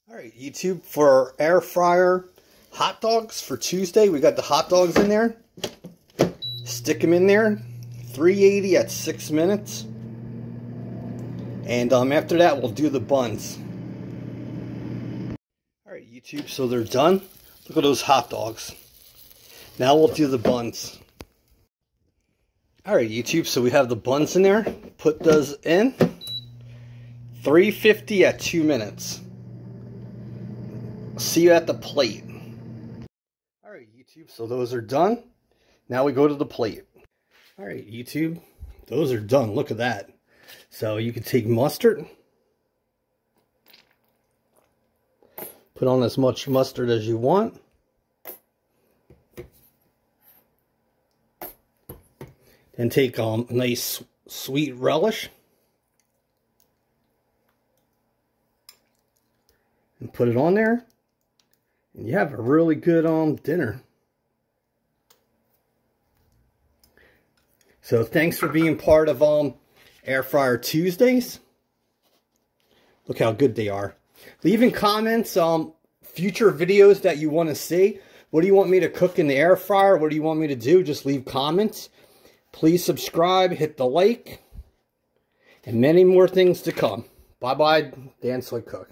All right, YouTube, for our air fryer hot dogs for Tuesday, we got the hot dogs in there. Stick them in there, 380 at 6 minutes. And after that, we'll do the buns. All right, YouTube, so they're done. Look at those hot dogs. Now we'll do the buns. All right, YouTube, so we have the buns in there. Put those in. 350 at 2 minutes. See you at the plate. All right, YouTube, so those are done. Now we go to the plate. All right, YouTube, those are done. Look at that. So you can take mustard. Put on as much mustard as you want. Then take a nice sweet relish. And put it on there. And you have a really good dinner. So thanks for being part of Air Fryer Tuesdays. Look how good they are. Leave in comments future videos that you want to see. What do you want me to cook in the air fryer? What do you want me to do? Just leave comments. Please subscribe, hit the like, and many more things to come. Bye-bye, Dan Slick Cook.